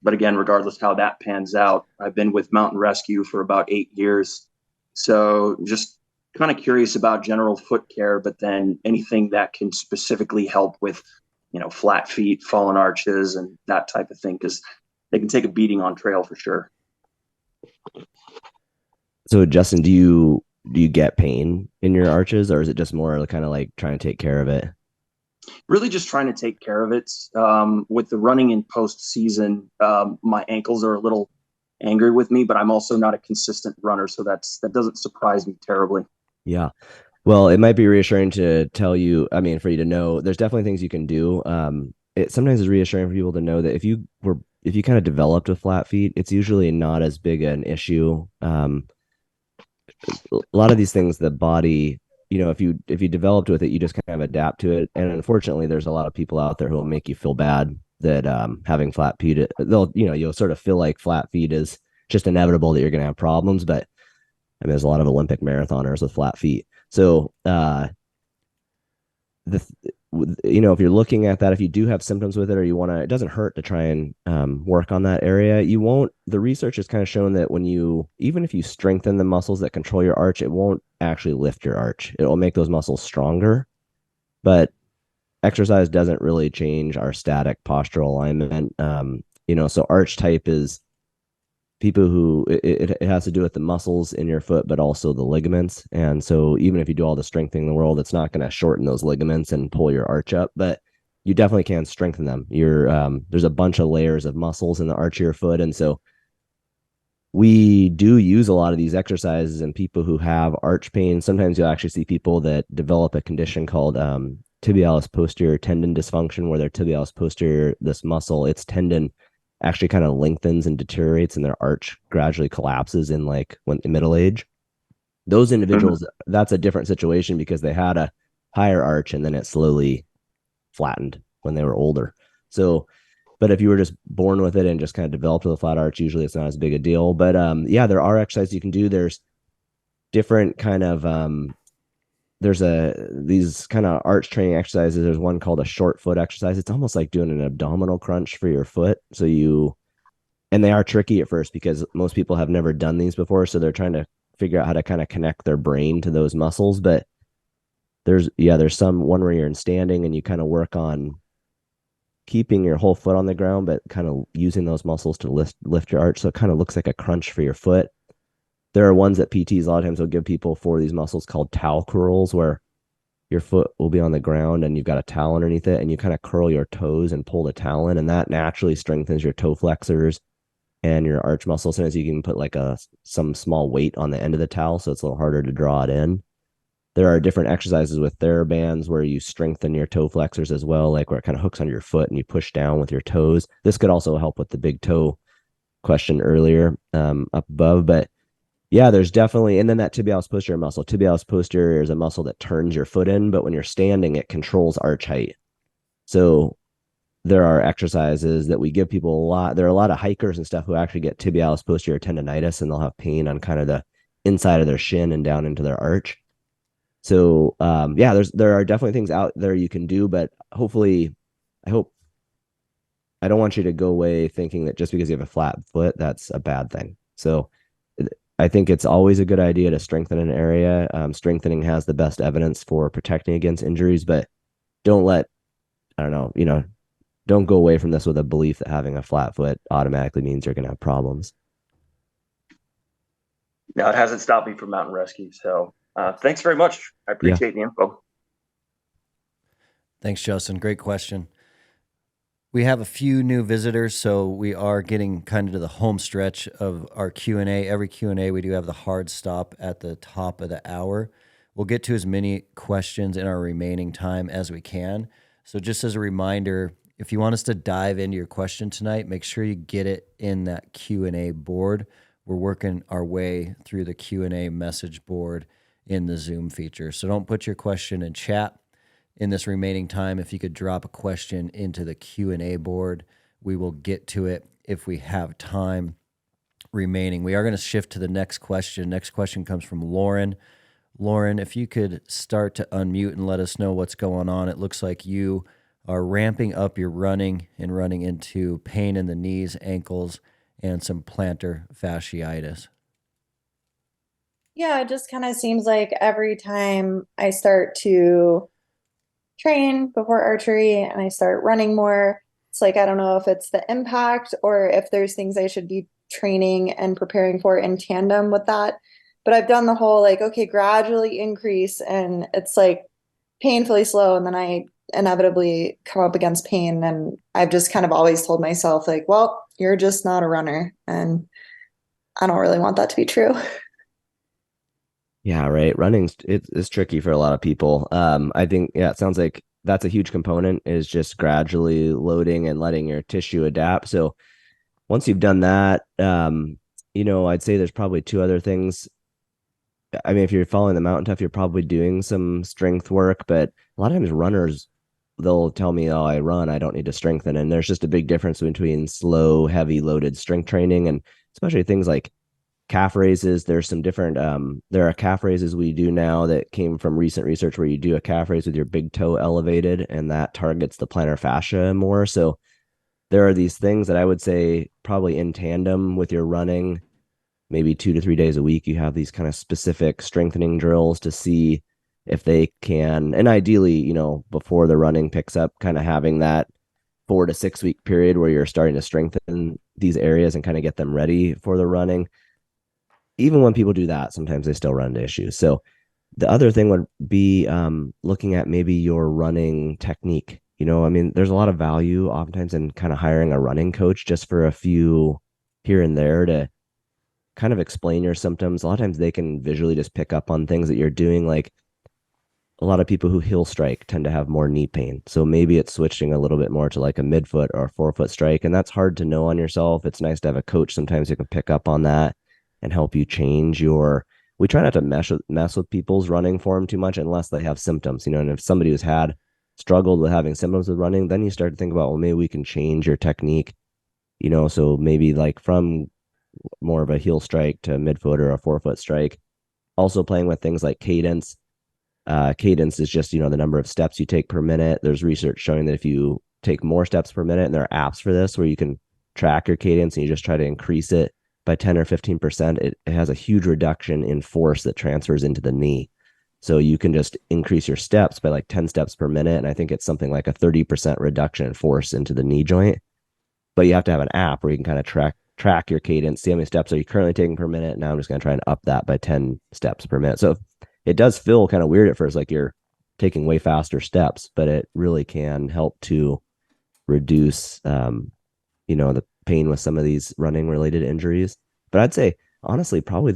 But again, regardless how that pans out, I've been with Mountain Rescue for about 8 years. So just kind of curious about general foot care, but then anything that can specifically help with, flat feet, fallen arches, and that type of thing, because they can take a beating on trail for sure. So Justin, do you get pain in your arches, or is it just more kind of like trying to take care of it? Really just trying to take care of it. With the running in postseason, my ankles are a little angry with me, but I'm also not a consistent runner, so that doesn't surprise me terribly. Yeah. Well, it might be reassuring to tell you, for you to know, there's definitely things you can do. It sometimes is reassuring for people to know that if you kind of developed with flat feet, it's usually not as big an issue. A lot of these things, the body, if you developed with it, you just kind of adapt to it. And unfortunately, there's a lot of people out there who will make you feel bad that having flat feet, you'll sort of feel like flat feet is just inevitable that you're going to have problems. But there's a lot of Olympic marathoners with flat feet. So if you're looking at that, if you do have symptoms with it, or you want to, it doesn't hurt to try and work on that area. The research has kind of shown that even if you strengthen the muscles that control your arch, it won't actually lift your arch. It will make those muscles stronger, but exercise doesn't really change our static postural alignment. So arch type is people who it has to do with the muscles in your foot, but also the ligaments. And so even if you do all the strengthening in the world, it's not going to shorten those ligaments and pull your arch up, but you definitely can strengthen them. There's a bunch of layers of muscles in the arch of your foot. And so we do use a lot of these exercises in people who have arch pain. Sometimes you'll actually see people that develop a condition called tibialis posterior tendon dysfunction, where their tibialis posterior, this muscle, its tendon actually kind of lengthens and deteriorates, and their arch gradually collapses in middle age. Those individuals, that's a different situation because they had a higher arch and then it slowly flattened when they were older. So, but if you were just born with it and just kind of developed with a flat arch, usually it's not as big a deal. But there are exercises you can do. There's different kind of these kind of arch training exercises. There's one called a short foot exercise. It's almost like doing an abdominal crunch for your foot. And they are tricky at first because most people have never done these before. So they're trying to figure out how to kind of connect their brain to those muscles. But there's some one where you're in standing and you kind of work on keeping your whole foot on the ground, but kind of using those muscles to lift your arch. So it kind of looks like a crunch for your foot. There are ones that PTs a lot of times will give people for these muscles called towel curls, where your foot will be on the ground and you've got a towel underneath it, and you kind of curl your toes and pull the towel in, and that naturally strengthens your toe flexors and your arch muscles. Sometimes you can put some small weight on the end of the towel, so it's a little harder to draw it in. There are different exercises with TheraBands where you strengthen your toe flexors as well, like where it kind of hooks on your foot and you push down with your toes. This could also help with the big toe question earlier up above, but yeah, there's definitely, and then that tibialis posterior muscle. Tibialis posterior is a muscle that turns your foot in, but when you're standing, it controls arch height. So there are exercises that we give people a lot. There are a lot of hikers and stuff who actually get tibialis posterior tendonitis, and they'll have pain on kind of the inside of their shin and down into their arch. So there are definitely things out there you can do, but I don't want you to go away thinking that just because you have a flat foot, that's a bad thing. So I think it's always a good idea to strengthen an area. Strengthening has the best evidence for protecting against injuries, but don't go away from this with a belief that having a flat foot automatically means you're going to have problems. No, it hasn't stopped me from mountain rescue. So thanks very much. I appreciate the info. Thanks, Justin. Great question. We have a few new visitors, so we are getting kind of to the home stretch of our Q&A. Every Q&A, we do have the hard stop at the top of the hour. We'll get to as many questions in our remaining time as we can. So just as a reminder, if you want us to dive into your question tonight, make sure you get it in that Q&A board. We're working our way through the Q&A message board in the Zoom feature. So don't put your question in chat. In this remaining time, if you could drop a question into the Q&A board, we will get to it if we have time remaining. We are going to shift to the next question. Next question comes from Lauren. Lauren, if you could start to unmute and let us know what's going on. It looks like you are ramping up your running and running into pain in the knees, ankles, and some plantar fasciitis. Yeah, it just kind of seems like every time I start to train before archery and I start running more, it's like, I don't know if it's the impact or if there's things I should be training and preparing for in tandem with that. But I've done the whole like, okay, gradually increase, and it's like painfully slow. And then I inevitably come up against pain. And I've just kind of always told myself like, well, you're just not a runner. And I don't really want that to be true. Yeah, right. It's tricky for a lot of people. I think, yeah, it sounds like that's a huge component, is just gradually loading and letting your tissue adapt. So once you've done that, I'd say there's probably two other things. I mean, if you're following the Mountain Tough, you're probably doing some strength work, but a lot of times runners, they'll tell me, oh, I run, I don't need to strengthen. And there's just a big difference between slow, heavy loaded strength training, and especially things like calf raises. There's some different, there are calf raises we do now that came from recent research where you do a calf raise with your big toe elevated, and that targets the plantar fascia more. So there are these things that I would say probably in tandem with your running, maybe 2 to 3 days a week, you have these kind of specific strengthening drills to see if they can, and ideally, before the running picks up, kind of having that 4 to 6 week period where you're starting to strengthen these areas and kind of get them ready for the running. Even when people do that, sometimes they still run into issues. So the other thing would be looking at maybe your running technique. There's a lot of value oftentimes in kind of hiring a running coach just for a few here and there to kind of explain your symptoms. A lot of times they can visually just pick up on things that you're doing. Like a lot of people who heel strike tend to have more knee pain. So maybe it's switching a little bit more to like a midfoot or a forefoot strike. And that's hard to know on yourself. It's nice to have a coach sometimes who can pick up on that and help you change we try not to mess with people's running form too much unless they have symptoms, and if somebody who's struggled with having symptoms with running, then you start to think about, well, maybe we can change your technique, so maybe like from more of a heel strike to midfoot or a forefoot strike. Also playing with things like cadence. Cadence is just, the number of steps you take per minute. There's research showing that if you take more steps per minute, and there are apps for this where you can track your cadence and you just try to increase it by 10 or 15%, it has a huge reduction in force that transfers into the knee. So you can just increase your steps by like 10 steps per minute. And I think it's something like a 30% reduction in force into the knee joint. But you have to have an app where you can kind of track your cadence, see how many steps are you currently taking per minute. Now I'm just going to try and up that by 10 steps per minute. So it does feel kind of weird at first, like you're taking way faster steps, but it really can help to reduce, the pain with some of these running related injuries. But I'd say honestly, probably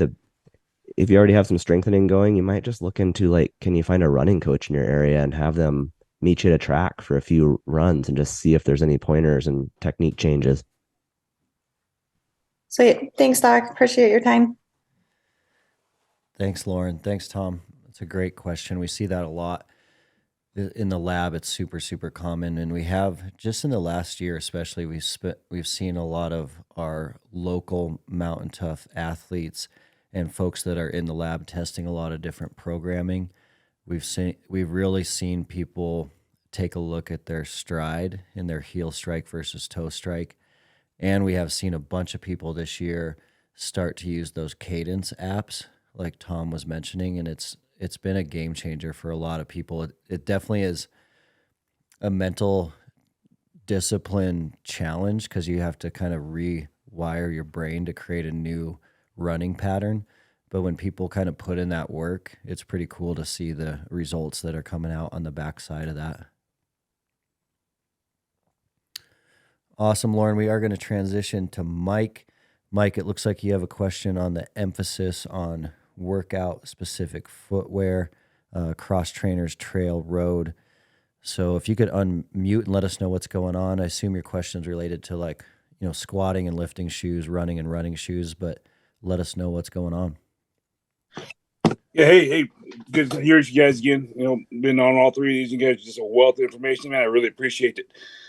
if you already have some strengthening going, you might just look into like, can you find a running coach in your area and have them meet you at a track for a few runs and just see if there's any pointers and technique changes. Sweet. Thanks, Doc. Appreciate your time. Thanks, Lauren. Thanks, Tom. That's a great question. We see that a lot in the lab. It's super, super common. And we have, just in the last year especially, we've seen a lot of our local Mountain Tough athletes and folks that are in the lab testing a lot of different programming. We've really seen people take a look at their stride and their heel strike versus toe strike. And we have seen a bunch of people this year start to use those cadence apps like Tom was mentioning, and it's been a game changer for a lot of people. It definitely is a mental discipline challenge because you have to kind of rewire your brain to create a new running pattern. But when people kind of put in that work, it's pretty cool to see the results that are coming out on the backside of that. Awesome, Lauren. We are going to transition to Mike. Mike, it looks like you have a question on the emphasis on workout specific footwear, cross trainers, trail, road. So if you could unmute and let us know what's going on. I assume your question's related to like, squatting and lifting shoes, running and running shoes, but let us know what's going on. Yeah, hey, good to hear you guys again. Been on all three of these. You guys are just a wealth of information, man. I really appreciate it.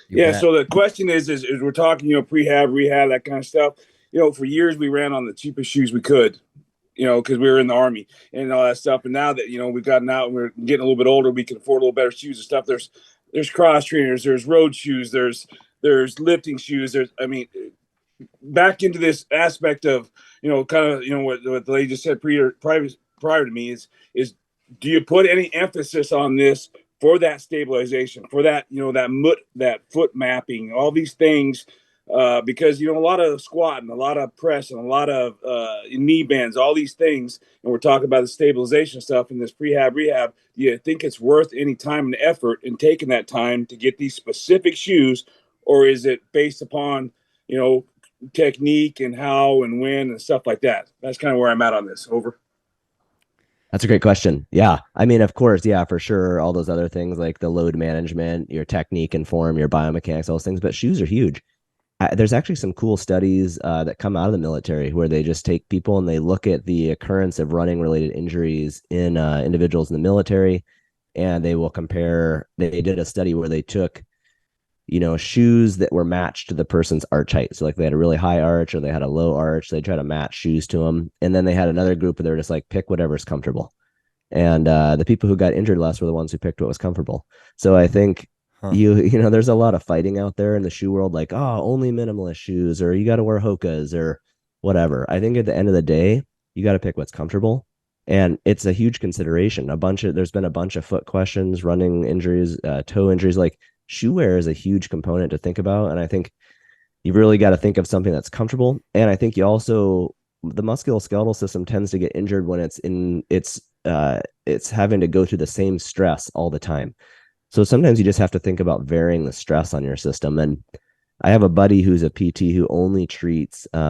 You yeah, bet. so the question is we're talking, prehab, rehab, that kind of stuff. For years we ran on the cheapest shoes we could, because we were in the Army and all that stuff. And now that, we've gotten out and we're getting a little bit older, we can afford a little better shoes and stuff. There's cross trainers, there's road shoes, there's lifting shoes. Back into this aspect of, kind of, what the lady just said prior to me is do you put any emphasis on this for that stabilization, for that, that foot mapping, all these things, because, a lot of squatting, a lot of press, and a lot of knee bends, all these things, and we're talking about the stabilization stuff in this rehab. Do you think it's worth any time and effort in taking that time to get these specific shoes, or is it based upon, technique and how and when and stuff like that? That's kind of where I'm at on this. Over. That's a great question. Yeah. I mean, of course, yeah, for sure. All those other things like the load management, your technique and form, your biomechanics, all those things, but shoes are huge. There's actually some cool studies that come out of the military where they just take people and they look at the occurrence of running related injuries in individuals in the military. And they will compare, they did a study where they took, shoes that were matched to the person's arch height. So like they had a really high arch or they had a low arch. They try to match shoes to them. And then they had another group where they were just like, pick whatever's comfortable. And the people who got injured less were the ones who picked what was comfortable. So I think there's a lot of fighting out there in the shoe world, like, only minimalist shoes, or you got to wear Hokas or whatever. I think at the end of the day, you got to pick what's comfortable. And it's a huge consideration. There's been a bunch of foot questions, running injuries, toe injuries, like shoe wear is a huge component to think about. And I think you've really got to think of something that's comfortable. And I think you also, the musculoskeletal system tends to get injured when it's having to go through the same stress all the time. So sometimes you just have to think about varying the stress on your system. And I have a buddy who's a PT who only treats like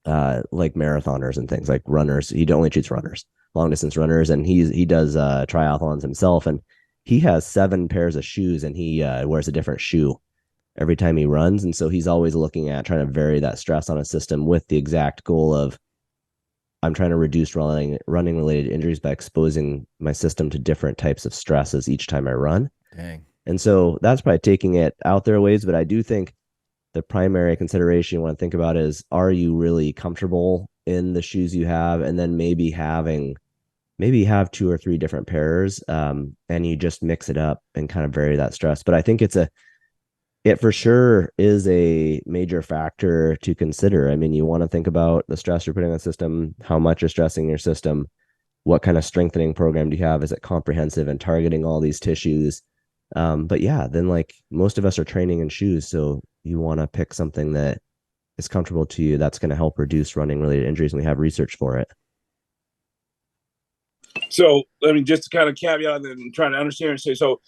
marathoners and things, like runners. He only treats runners, long distance runners, and he does triathlons himself. And he has 7 pairs of shoes, and he wears a different shoe every time he runs. And so he's always looking at trying to vary that stress on his system with the exact goal of, I'm trying to reduce running related injuries by exposing my system to different types of stresses each time I run. Dang. And so that's probably taking it out there ways, but I do think the primary consideration you want to think about is, are you really comfortable in the shoes you have? And then maybe have 2 or 3 different pairs, and you just mix it up and kind of vary that stress. But I think it for sure is a major factor to consider. I mean, you want to think about the stress you're putting on the system, how much you're stressing your system, what kind of strengthening program do you have? Is it comprehensive and targeting all these tissues? But yeah, then like most of us are training in shoes. So you want to pick something that is comfortable to you that's going to help reduce running related injuries. And we have research for it. So, I mean, just to kind of caveat and trying to understand and say, so,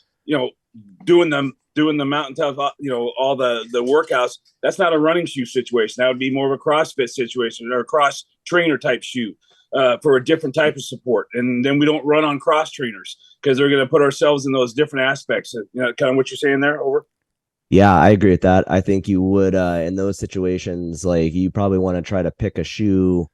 doing the Mountain Tough, all the workouts, that's not a running shoe situation. That would be more of a CrossFit situation or a cross trainer type shoe for a different type of support. And then we don't run on cross trainers because they're going to put ourselves in those different aspects. Kind of what you're saying there. Over. Yeah, I agree with that. I think you would, in those situations, like you probably want to try to pick a shoe.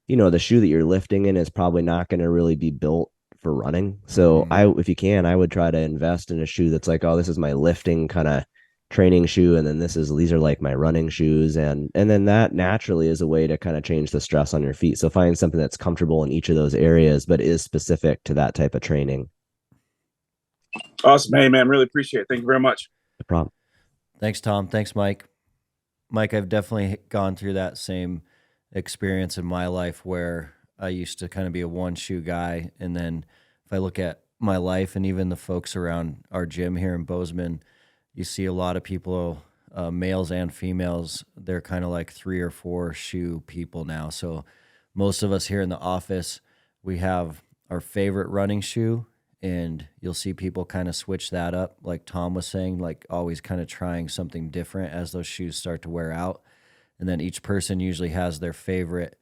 The shoe that you're lifting in is probably not going to really be built for running. So if you can, I would try to invest in a shoe that's like, this is my lifting kind of training shoe. And then these are like my running shoes. And then that naturally is a way to kind of change the stress on your feet. So find something that's comfortable in each of those areas, but is specific to that type of training. Awesome. Hey man, really appreciate it. Thank you very much. No problem. Thanks, Tom. Thanks, Mike. Mike, I've definitely gone through that same experience in my life where I used to kind of be a one shoe guy. And then if I look at my life and even the folks around our gym here in Bozeman, you see a lot of people, males and females, they're kind of like 3 or 4 shoe people now. So most of us here in the office, we have our favorite running shoe and you'll see people kind of switch that up, like Tom was saying, like always kind of trying something different as those shoes start to wear out. And then each person usually has their favorite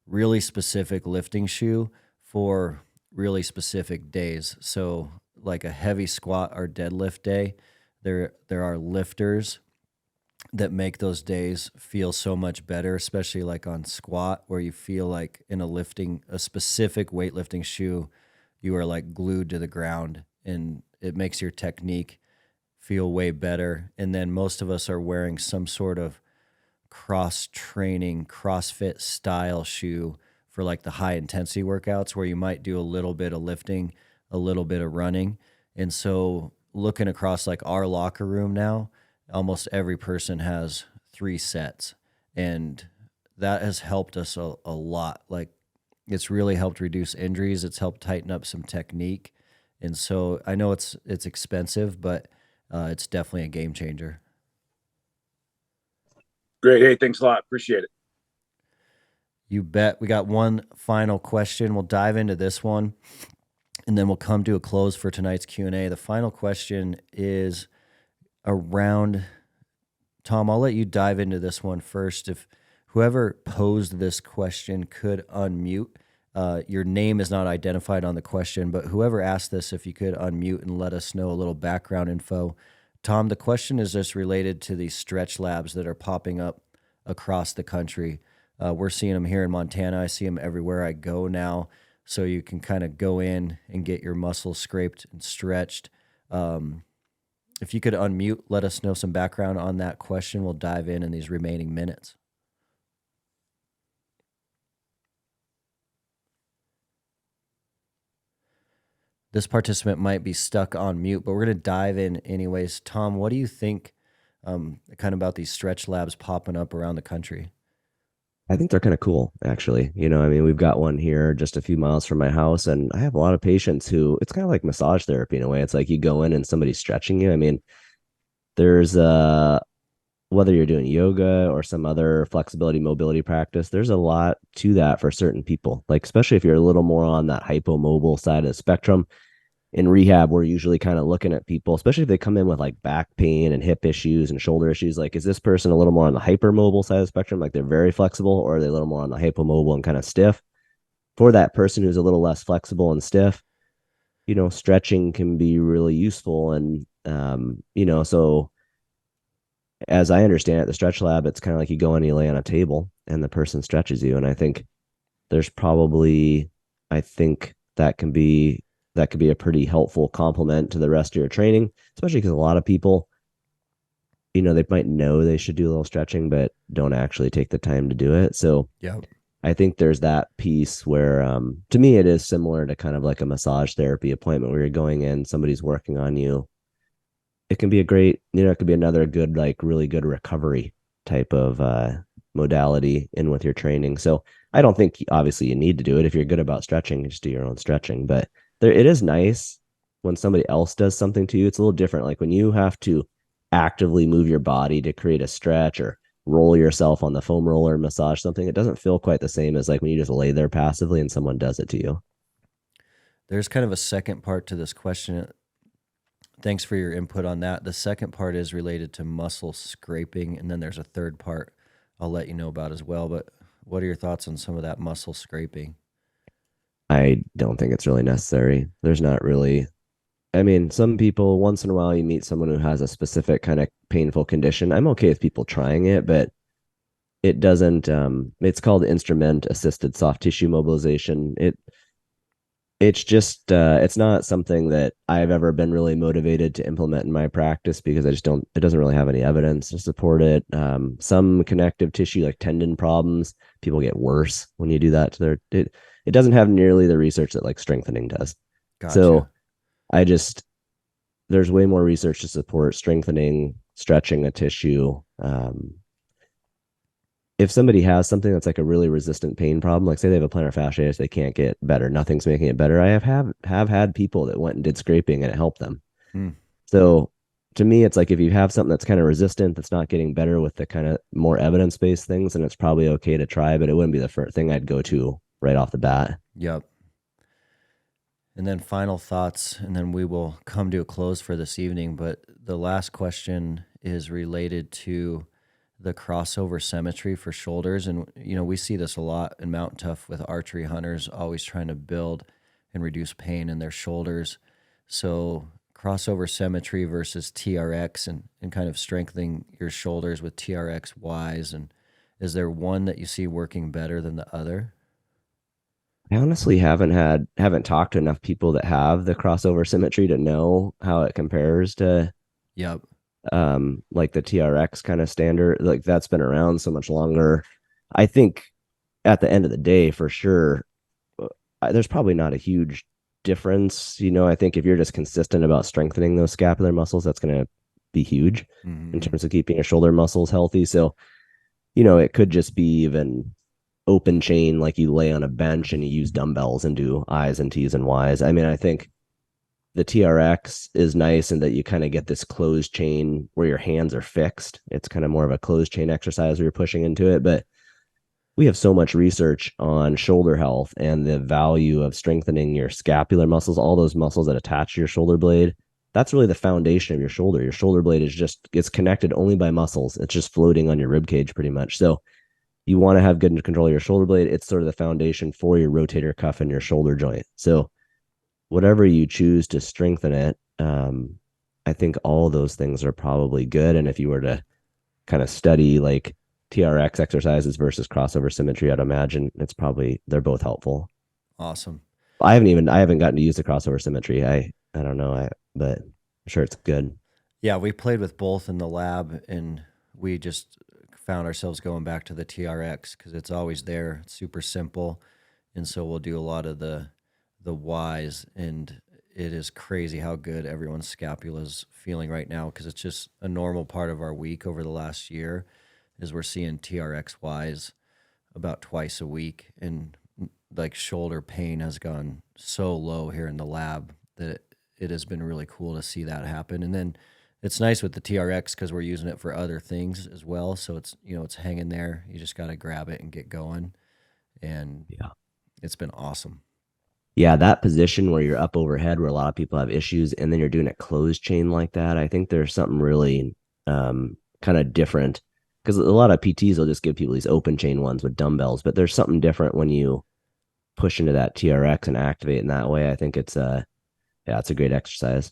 really specific lifting shoe for really specific days. So like a heavy squat or deadlift day, there are lifters that make those days feel so much better, especially like on squat, where you feel like in a specific weightlifting shoe, you are like glued to the ground, and it makes your technique feel way better. And then most of us are wearing some sort of cross-training, CrossFit style shoe for like the high intensity workouts where you might do a little bit of lifting, a little bit of running. And so looking across like our locker room now, almost every person has 3 sets, and that has helped us a lot. Like it's really helped reduce injuries. It's helped tighten up some technique. And so I know it's expensive, but it's definitely a game changer. Great. Hey, thanks a lot. Appreciate it. You bet. We got one final question. We'll dive into this one, and then we'll come to a close for tonight's Q&A. The final question is around, Tom, I'll let you dive into this one first. If whoever posed this question could unmute, your name is not identified on the question, but whoever asked this, if you could unmute and let us know a little background info. Tom, the question is just related to these stretch labs that are popping up across the country. We're seeing them here in Montana. I see them everywhere I go now. So you can kind of go in and get your muscles scraped and stretched. If you could unmute, let us know some background on that question. We'll dive in these remaining minutes. This participant might be stuck on mute, but we're going to dive in anyways. Tom, what do you think kind of about these stretch labs popping up around the country? I think they're kind of cool, actually. You know, I mean, we've got one here just a few miles from my house, and I have a lot of patients who it's kind of like massage therapy in a way. It's like you go in and somebody's stretching you. I mean, there's whether you're doing yoga or some other flexibility mobility practice, there's a lot to that for certain people. Like especially if you're a little more on that hypomobile side of the spectrum. In rehab, we're usually kind of looking at people, especially if they come in with like back pain and hip issues and shoulder issues. Like, is this person a little more on the hypermobile side of the spectrum? Like they're very flexible, or are they a little more on the hypomobile and kind of stiff? For that person who's a little less flexible and stiff, you know, stretching can be really useful. And, you know, so as I understand it, the stretch lab, it's kind of like you go and you lay on a table and the person stretches you. And I think there's probably, that can be a pretty helpful complement to the rest of your training, especially because a lot of people, you know, they might know they should do a little stretching, but don't actually take the time to do it. So yeah, I think there's that piece where, to me, it is similar to kind of like a massage therapy appointment where you're going in, somebody's working on you. It can be a great, you know, it could be another good, like really good recovery type of modality in with your training. So I don't think obviously you need to do it. If you're good about stretching, just do your own stretching, but it is nice when somebody else does something to you. It's a little different. Like when you have to actively move your body to create a stretch or roll yourself on the foam roller, massage something, it doesn't feel quite the same as like when you just lay there passively and someone does it to you. There's kind of a second part to this question. Thanks for your input on that. The second part is related to muscle scraping, and then there's a third part I'll let you know about as well. But what are your thoughts on some of that muscle scraping? I don't think it's really necessary. There's not really, I mean, some people, once in a while, you meet someone who has a specific kind of painful condition. I'm okay with people trying it, but it doesn't, it's called instrument assisted soft tissue mobilization. It's just, it's not something that I've ever been really motivated to implement in my practice because it doesn't really have any evidence to support it. Some connective tissue, like tendon problems, people get worse when you do that to it doesn't have nearly the research that like strengthening does. Gotcha. So there's way more research to support strengthening, stretching a tissue. If somebody has something that's like a really resistant pain problem, like say they have a plantar fasciitis, they can't get better, nothing's making it better. I have had people that went and did scraping and it helped them. So to me, it's like if you have something that's kind of resistant, that's not getting better with the kind of more evidence-based things, then it's probably okay to try, but it wouldn't be the first thing I'd go to right off the bat. Yep. And then final thoughts, and then we will come to a close for this evening. But the last question is related to the crossover symmetry for shoulders. And, we see this a lot in Mountain Tough with archery hunters always trying to build and reduce pain in their shoulders. So crossover symmetry versus TRX and kind of strengthening your shoulders with TRX Ys. And is there one that you see working better than the other? I honestly haven't talked to enough people that have the crossover symmetry to know how it compares to Yep. like the TRX kind of standard. Like that's been around so much longer. I think at the end of the day, for sure, there's probably not a huge difference. I think if you're just consistent about strengthening those scapular muscles, that's going to be huge in terms of keeping your shoulder muscles healthy. So, it could just be even open chain, like you lay on a bench and you use dumbbells and do I's and T's and Y's. I mean, I think the TRX is nice in that you kind of get this closed chain where your hands are fixed. It's kind of more of a closed chain exercise where you're pushing into it. But we have so much research on shoulder health and the value of strengthening your scapular muscles, all those muscles that attach to your shoulder blade. That's really the foundation of your shoulder. Your shoulder blade it's connected only by muscles. It's just floating on your rib cage pretty much. So you want to have good control of your shoulder blade. It's sort of the foundation for your rotator cuff and your shoulder joint. So whatever you choose to strengthen it, I think all those things are probably good. And if you were to kind of study like TRX exercises versus crossover symmetry, I'd imagine they're both helpful. Awesome. I haven't gotten to use the crossover symmetry. I don't know, but I'm sure it's good. Yeah, we played with both in the lab, and we just found ourselves going back to the TRX because it's always there. It's super simple, and so we'll do a lot of the Ys, and it is crazy how good everyone's scapula is feeling right now because it's just a normal part of our week over the last year is we're seeing TRX Ys about twice a week, and like shoulder pain has gone so low here in the lab that it has been really cool to see that happen. And then it's nice with the TRX because we're using it for other things as well. So it's, it's hanging there. You just got to grab it and get going. And yeah, it's been awesome. Yeah, that position where you're up overhead, where a lot of people have issues, and then you're doing a closed chain like that, I think there's something really kind of different because a lot of PTs will just give people these open chain ones with dumbbells, but there's something different when you push into that TRX and activate in that way. I think it's a great exercise.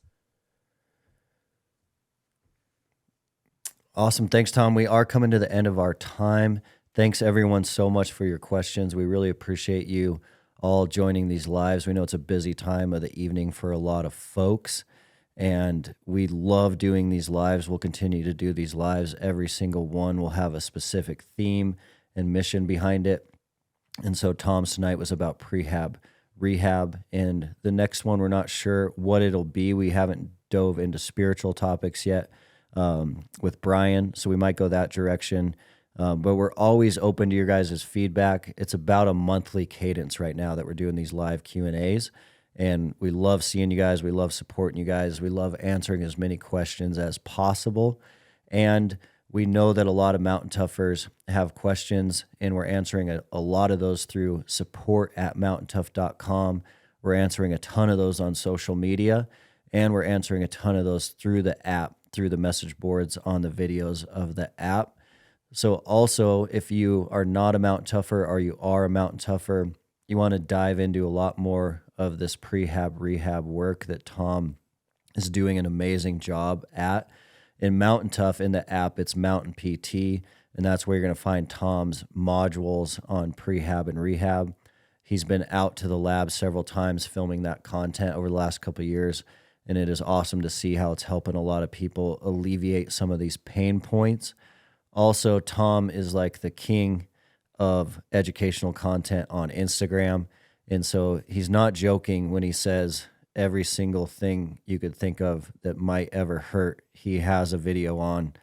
Awesome. Thanks, Tom. We are coming to the end of our time. Thanks, everyone, so much for your questions. We really appreciate you all joining these lives. We know it's a busy time of the evening for a lot of folks, and we love doing these lives. We'll continue to do these lives. Every single one will have a specific theme and mission behind it. And so Tom's tonight was about rehab, and the next one, we're not sure what it'll be. We haven't dove into spiritual topics yet with Brian, so we might go that direction. But we're always open to your guys' feedback. It's about a monthly cadence right now that we're doing these live Q&As, and we love seeing you guys. We love supporting you guys. We love answering as many questions as possible, and we know that a lot of Mountain Toughers have questions, and we're answering a lot of those through support@mountaintough.com. We're answering a ton of those on social media, and we're answering a ton of those through the app, through the message boards on the videos of the app. So also, if you are not a Mountain Tougher or you are a Mountain Tougher, you want to dive into a lot more of this rehab work that Tom is doing an amazing job at. In Mountain Tough, in the app, it's Mountain PT, and that's where you're going to find Tom's modules on prehab and rehab. He's been out to the lab several times filming that content over the last couple of years, and it is awesome to see how it's helping a lot of people alleviate some of these pain points. Also, Tom is like the king of educational content on Instagram, and so he's not joking when he says every single thing you could think of that might ever hurt, he has a video on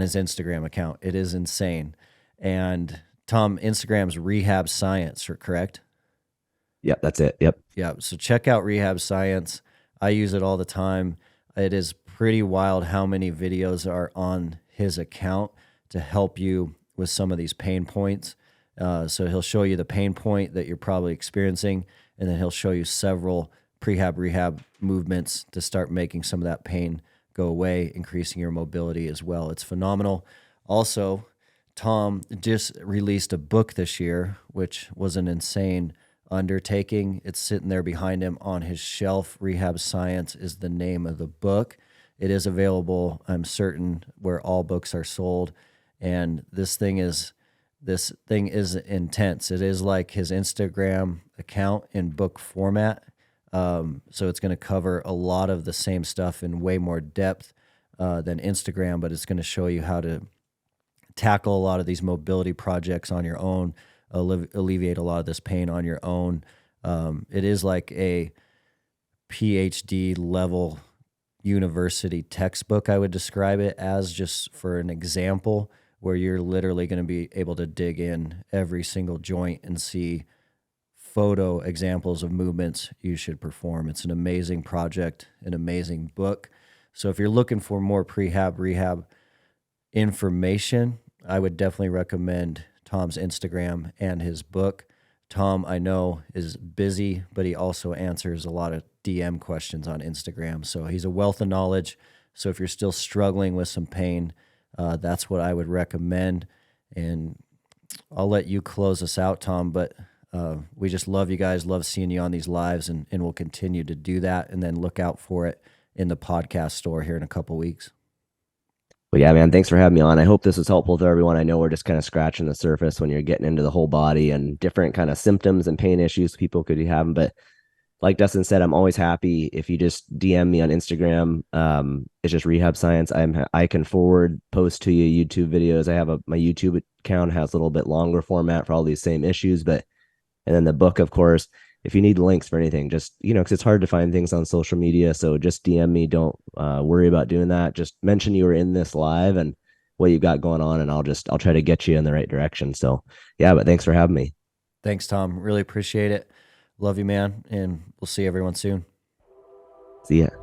his Instagram account. It is insane. And Tom, Instagram's Rehab Science, correct? Yep, that's it. Yep. Yeah. So check out Rehab Science. I use it all the time. It is pretty wild how many videos are on his account to help you with some of these pain points. So he'll show you the pain point that you're probably experiencing, and then he'll show you several prehab rehab movements to start making some of that pain go away, increasing your mobility as well. It's phenomenal. Also, Tom just released a book this year, which was an insane undertaking. It's sitting there behind him on his shelf. Rehab Science is the name of the book. It is available, I'm certain, where all books are sold. And this thing is intense. It is like his Instagram account in book format. So it's going to cover a lot of the same stuff in way more depth than Instagram, but it's going to show you how to tackle a lot of these mobility projects on your own, alleviate a lot of this pain on your own. It is like a PhD level university textbook, I would describe it as, just for an example, where you're literally going to be able to dig in every single joint and see photo examples of movements you should perform. It's an amazing project, an amazing book. So if you're looking for more prehab rehab information, I would definitely recommend Tom's Instagram and his book. Tom, I know, is busy, but he also answers a lot of DM questions on Instagram. So he's a wealth of knowledge. So if you're still struggling with some pain, that's what I would recommend. And I'll let you close us out, Tom, but we just love you guys, love seeing you on these lives, and we'll continue to do that. And then look out for it in the podcast store here in a couple weeks. Well, yeah, man, thanks for having me on. I hope this was helpful to everyone. I know we're just kind of scratching the surface when you're getting into the whole body and different kind of symptoms and pain issues people could be having. But like Dustin said, I'm always happy if you just DM me on Instagram. It's just Rehab Science. I can forward posts to you YouTube videos. I have my YouTube account has a little bit longer format for all these same issues, and then the book, of course. If you need links for anything, just, because it's hard to find things on social media. So just DM me. Don't worry about doing that. Just mention you were in this live and what you've got going on, and I'll try to get you in the right direction. So yeah, but thanks for having me. Thanks, Tom. Really appreciate it. Love you, man. And we'll see everyone soon. See ya.